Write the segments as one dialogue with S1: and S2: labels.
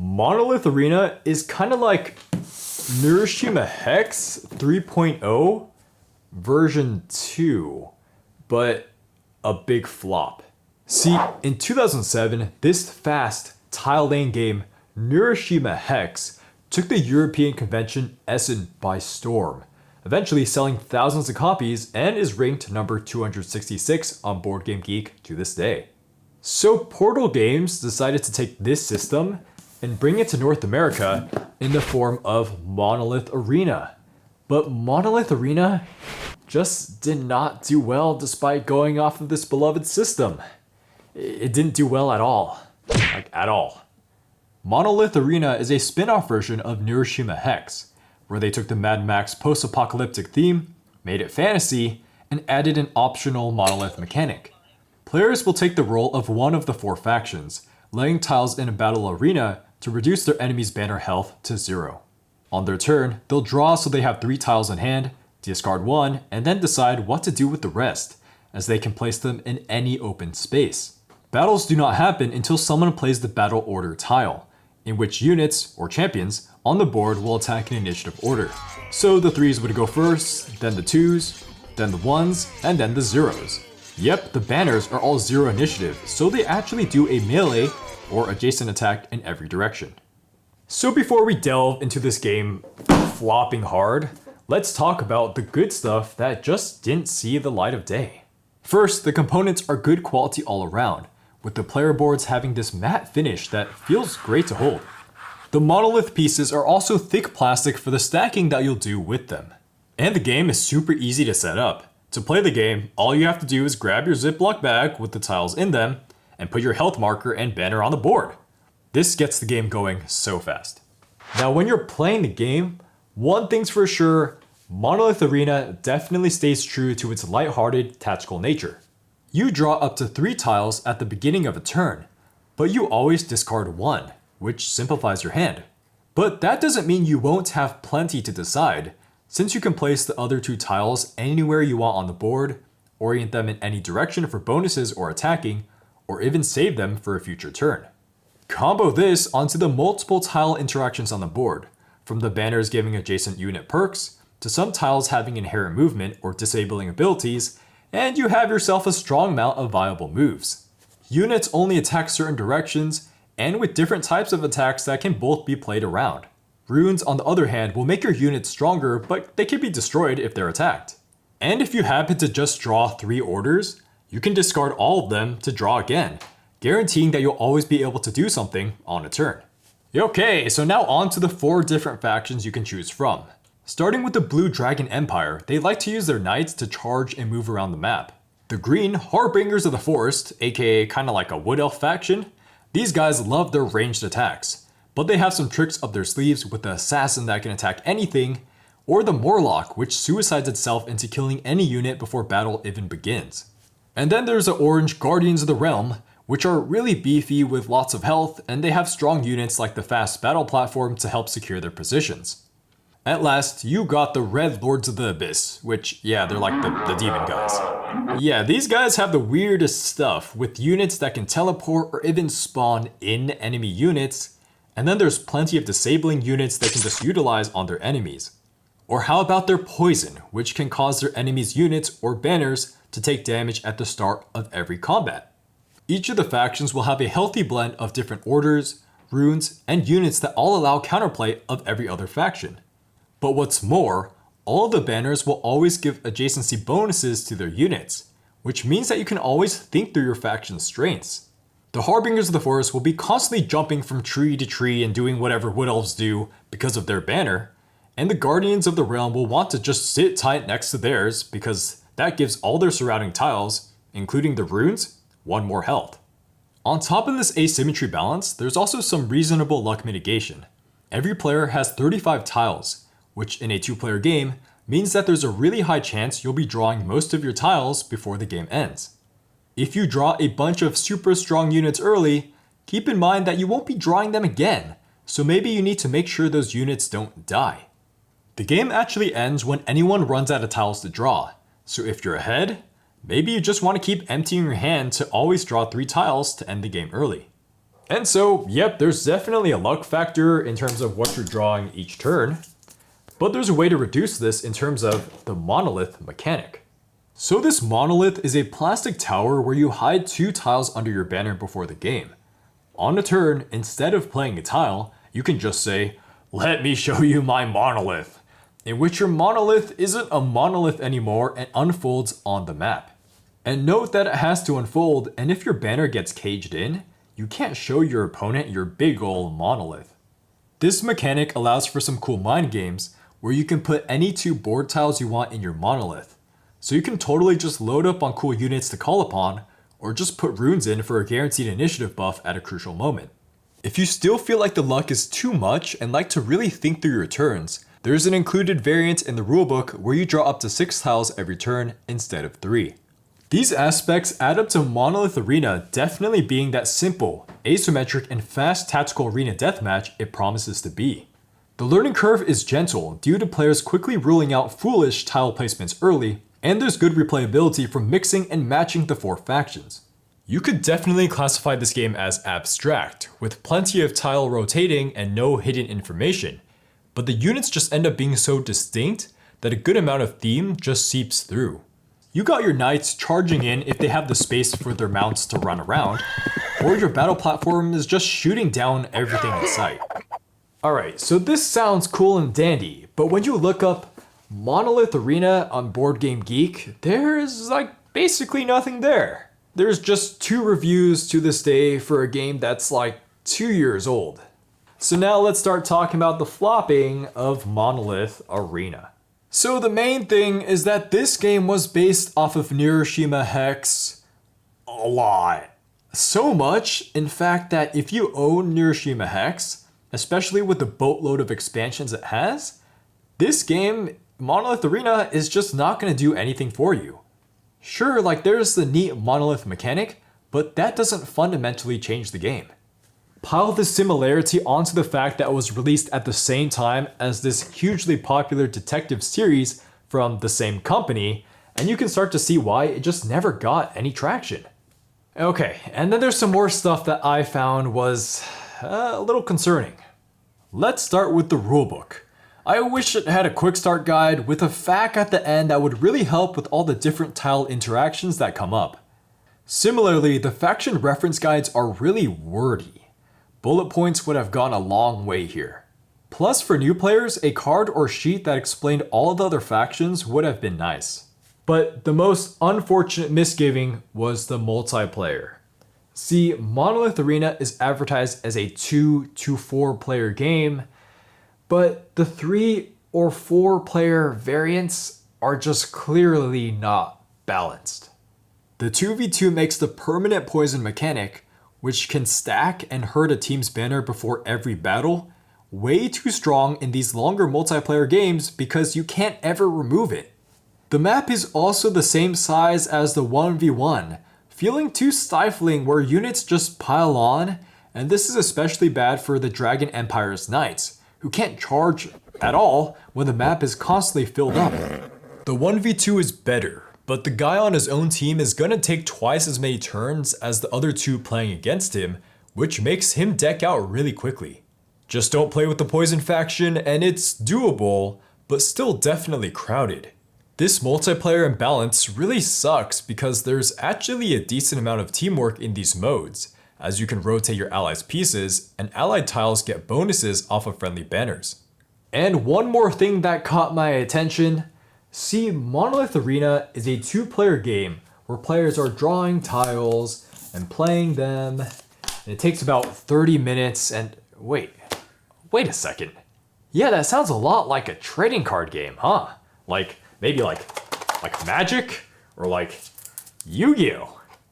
S1: Monolith Arena is kind of like Neuroshima Hex 3.0 version 2, but a big flop. See, in 2007, this fast tile laying game, Neuroshima Hex, took the European convention Essen by storm, eventually selling thousands of copies and is ranked number 266 on BoardGameGeek to this day. So Portal Games decided to take this system and bring it to North America in the form of Monolith Arena. But Monolith Arena just did not do well despite going off of this beloved system. It didn't do well at all. Like, at all. Monolith Arena is a spin-off version of Neuroshima Hex, where they took the Mad Max post-apocalyptic theme, made it fantasy, and added an optional monolith mechanic. Players will take the role of one of the four factions, laying tiles in a battle arena to reduce their enemy's banner health to 0. On their turn, they'll draw so they have 3 tiles in hand, discard 1, and then decide what to do with the rest, as they can place them in any open space. Battles do not happen until someone plays the battle order tile, in which units, or champions, on the board will attack in initiative order. So the 3s would go first, then the 2s, then the 1s, and then the 0s. Yep, the banners are all 0 initiative, so they actually do a melee or adjacent attack in every direction. So before we delve into this game flopping hard, let's talk about the good stuff that just didn't see the light of day. First, the components are good quality all around, with the player boards having this matte finish that feels great to hold. The monolith pieces are also thick plastic for the stacking that you'll do with them. And the game is super easy to set up. To play the game, all you have to do is grab your Ziploc bag with the tiles in them and put your health marker and banner on the board. This gets the game going so fast. Now when you're playing the game, one thing's for sure, Monolith Arena definitely stays true to its lighthearted tactical nature. You draw up to 3 tiles at the beginning of a turn, but you always discard 1, which simplifies your hand. But that doesn't mean you won't have plenty to decide, since you can place the other 2 tiles anywhere you want on the board, orient them in any direction for bonuses or attacking, or even save them for a future turn. Combo this onto the multiple tile interactions on the board, from the banners giving adjacent unit perks, to some tiles having inherent movement or disabling abilities, and you have yourself a strong amount of viable moves. Units only attack certain directions, and with different types of attacks that can both be played around. Runes, on the other hand, will make your units stronger, but they can be destroyed if they're attacked. And if you happen to just draw 3 orders, you can discard all of them to draw again, guaranteeing that you'll always be able to do something on a turn. Okay, so now on to the 4 different factions you can choose from. Starting with the Blue Dragon Empire, they like to use their knights to charge and move around the map. The Green Harbingers of the Forest, aka kinda like a Wood Elf faction, these guys love their ranged attacks, but they have some tricks up their sleeves with the Assassin that can attack anything, or the Morlock, which suicides itself into killing any unit before battle even begins. And then there's the Orange Guardians of the Realm, which are really beefy with lots of health, and they have strong units like the fast battle platform to help secure their positions. At last, you got the Red Lords of the Abyss, which, yeah, they're like the demon guys. Yeah, these guys have the weirdest stuff, with units that can teleport or even spawn in enemy units, and then there's plenty of disabling units they can just utilize on their enemies. Or how about their Poison, which can cause their enemies' units or banners to take damage at the start of every combat. Each of the factions will have a healthy blend of different orders, runes, and units that all allow counterplay of every other faction. But what's more, all of the banners will always give adjacency bonuses to their units, which means that you can always think through your faction's strengths. The Harbingers of the Forest will be constantly jumping from tree to tree and doing whatever Wood Elves do because of their banner, and the Guardians of the Realm will want to just sit tight next to theirs because that gives all their surrounding tiles, including the runes, 1 more health. On top of this asymmetry balance, there's also some reasonable luck mitigation. Every player has 35 tiles, which in a 2-player game means that there's a really high chance you'll be drawing most of your tiles before the game ends. If you draw a bunch of super strong units early, keep in mind that you won't be drawing them again, so maybe you need to make sure those units don't die. The game actually ends when anyone runs out of tiles to draw, so if you're ahead, maybe you just want to keep emptying your hand to always draw 3 tiles to end the game early. And so, yep, there's definitely a luck factor in terms of what you're drawing each turn, but there's a way to reduce this in terms of the monolith mechanic. So this monolith is a plastic tower where you hide 2 tiles under your banner before the game. On a turn, instead of playing a tile, you can just say, "Let me show you my monolith," in which your monolith isn't a monolith anymore and unfolds on the map. And note that it has to unfold, and if your banner gets caged in, you can't show your opponent your big ol' monolith. This mechanic allows for some cool mind games where you can put any 2 board tiles you want in your monolith. So you can totally just load up on cool units to call upon, or just put runes in for a guaranteed initiative buff at a crucial moment. If you still feel like the luck is too much and like to really think through your turns, there's an included variant in the rulebook where you draw up to 6 tiles every turn instead of 3. These aspects add up to Monolith Arena definitely being that simple, asymmetric, and fast tactical arena deathmatch it promises to be. The learning curve is gentle due to players quickly ruling out foolish tile placements early, and there's good replayability from mixing and matching the 4 factions. You could definitely classify this game as abstract, with plenty of tile rotating and no hidden information, but the units just end up being so distinct that a good amount of theme just seeps through. You got your knights charging in if they have the space for their mounts to run around, or your battle platform is just shooting down everything in sight. Alright, so this sounds cool and dandy, but when you look up Monolith Arena on Board Game Geek, there is like basically nothing there. There's just 2 reviews to this day for a game that's like 2 years old. So now let's start talking about the flopping of Monolith Arena. So the main thing is that this game was based off of Neuroshima Hex a lot. So much, in fact, that if you own Neuroshima Hex, especially with the boatload of expansions it has, this game, Monolith Arena, is just not going to do anything for you. Sure, like there's the neat monolith mechanic, but that doesn't fundamentally change the game. Pile the similarity onto the fact that it was released at the same time as this hugely popular detective series from the same company, and you can start to see why it just never got any traction. Okay, and then there's some more stuff that I found was a little concerning. Let's start with the rulebook. I wish it had a quick start guide with a fact at the end that would really help with all the different tile interactions that come up. Similarly, the faction reference guides are really wordy. Bullet points would have gone a long way here. Plus, for new players, a card or sheet that explained all the other factions would have been nice. But the most unfortunate misgiving was the multiplayer. See, Monolith Arena is advertised as a 2 to 4 player game, but the 3 or 4 player variants are just clearly not balanced. The 2v2 makes the permanent poison mechanic, which can stack and hurt a team's banner before every battle, way too strong in these longer multiplayer games because you can't ever remove it. The map is also the same size as the 1v1, feeling too stifling where units just pile on, and this is especially bad for the Dragon Empire's knights, who can't charge at all when the map is constantly filled up. The 1v2 is better, but the guy on his own team is gonna take twice as many turns as the other 2 playing against him, which makes him deck out really quickly. Just don't play with the poison faction and it's doable, but still definitely crowded. This multiplayer imbalance really sucks because there's actually a decent amount of teamwork in these modes, as you can rotate your allies' pieces and allied tiles get bonuses off of friendly banners. And one more thing that caught my attention. See, Monolith Arena is a 2-player game where players are drawing tiles and playing them, and it takes about 30 minutes and wait a second. Yeah, that sounds a lot like a trading card game, huh? Like, maybe like Magic or like YuGiOh.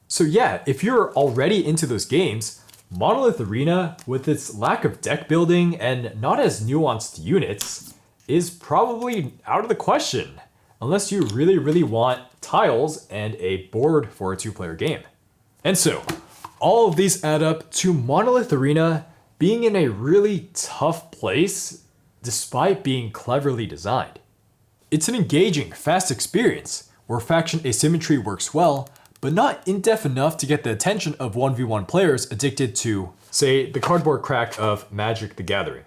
S1: So yeah, if you're already into those games, Monolith Arena, with its lack of deck building and not as nuanced units, is probably out of the question. Unless you really want tiles and a board for a 2-player game. And so, all of these add up to Monolith Arena being in a really tough place despite being cleverly designed. It's an engaging, fast experience where faction asymmetry works well, but not in-depth enough to get the attention of 1v1 players addicted to Say, the cardboard crack of Magic the Gathering.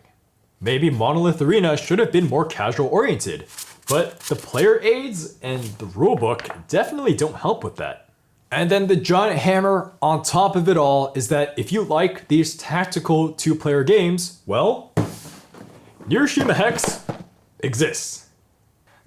S1: Maybe Monolith Arena should have been more casual oriented, but the player aids and the rulebook definitely don't help with that. And then the giant hammer on top of it all is that if you like these tactical two-player games, well, Neuroshima Hex exists.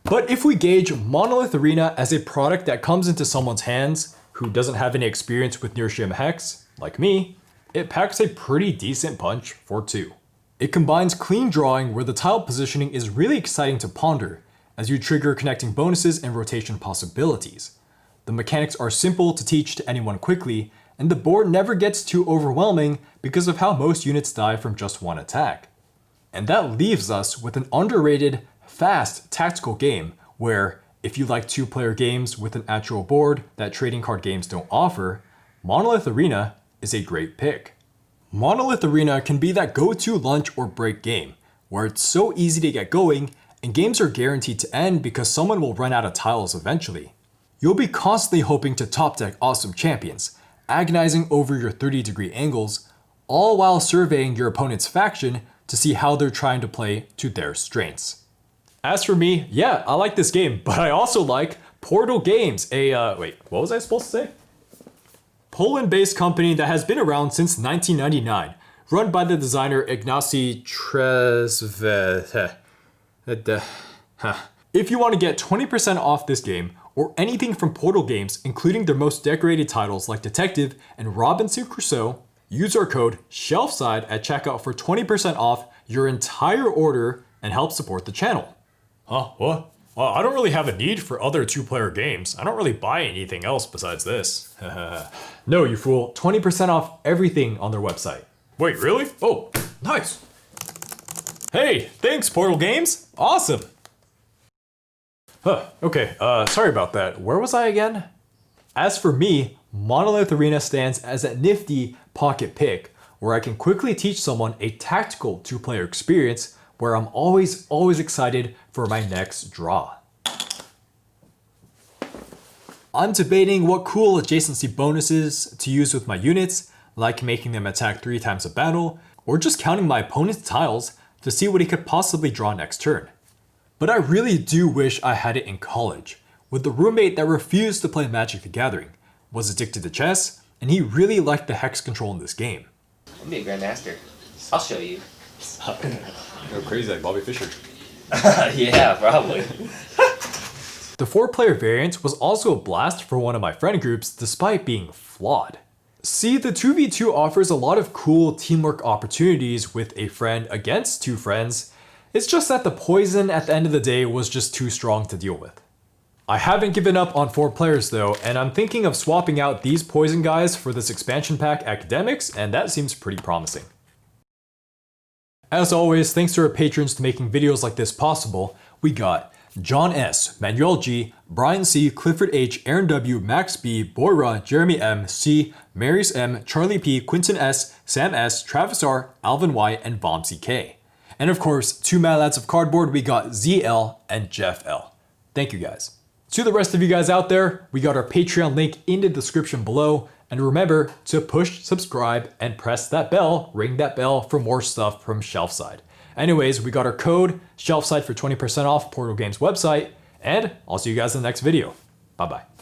S1: But if we gauge Monolith Arena as a product that comes into someone's hands who doesn't have any experience with Neuroshima Hex, like me, it packs a pretty decent punch for 2. It combines clean drawing where the tile positioning is really exciting to ponder as you trigger connecting bonuses and rotation possibilities. The mechanics are simple to teach to anyone quickly, and the board never gets too overwhelming because of how most units die from just one attack. And that leaves us with an underrated, fast, tactical game where, if you like two-player games with an actual board that trading card games don't offer, Monolith Arena is a great pick. Monolith Arena can be that go-to lunch or break game, where it's so easy to get going, and games are guaranteed to end because someone will run out of tiles eventually. You'll be constantly hoping to top deck awesome champions, agonizing over your 30-degree angles, all while surveying your opponent's faction to see how they're trying to play to their strengths. As for me, yeah, I like this game, but I also like Portal Games, wait, what was I supposed to say? Poland-based company that has been around since 1999, run by the designer Ignacy Trzew. If you want to get 20% off this game, or anything from Portal Games, including their most decorated titles like Detective and Robinson Crusoe, use our code Shelfside at checkout for 20% off your entire order and help support the channel. Huh? What? Well, I don't really have a need for other two-player games. I don't really buy anything else besides this. No, you fool. 20% off everything on their website. Wait, really? Oh, nice. Hey, thanks, Portal Games. Awesome. Okay, sorry about that. Where was I again? As for me, Monolith Arena stands as a nifty pocket pick where I can quickly teach someone a tactical two-player experience where I'm always excited for my next draw. I'm debating what cool adjacency bonuses to use with my units, like making them attack 3 times a battle, or just counting my opponent's tiles to see what he could possibly draw next turn. But I really do wish I had it in college, with a roommate that refused to play Magic the Gathering, was addicted to chess, and he really liked the hex control in this game.
S2: I'm be a grandmaster. I'll show you.
S1: You're crazy like Bobby Fischer.
S2: Yeah, probably.
S1: The 4-player variant was also a blast for one of my friend groups despite being flawed. See, the 2v2 offers a lot of cool teamwork opportunities with a friend against 2 friends. It's just that the poison at the end of the day was just too strong to deal with. I haven't given up on 4 players though, and I'm thinking of swapping out these poison guys for this expansion pack Academics, and that seems pretty promising. As always, thanks to our patrons to making videos like this possible. We got John S, Manuel G, Brian C, Clifford H, Aaron W, Max B, Boyra, Jeremy M, C, Marys M, Charlie P, Quinton S, Sam S, Travis R, Alvin Y, and Vomsy K. And of course, 2 Mad Lads of Cardboard, we got ZL and Jeff L. Thank you guys. To the rest of you guys out there, we got our Patreon link in the description below. And remember to push subscribe and press that bell, ring that bell for more stuff from Shelfside. Anyways, we got our code Shelfside for 20% off Portal Games website, and I'll see you guys in the next video. Bye bye.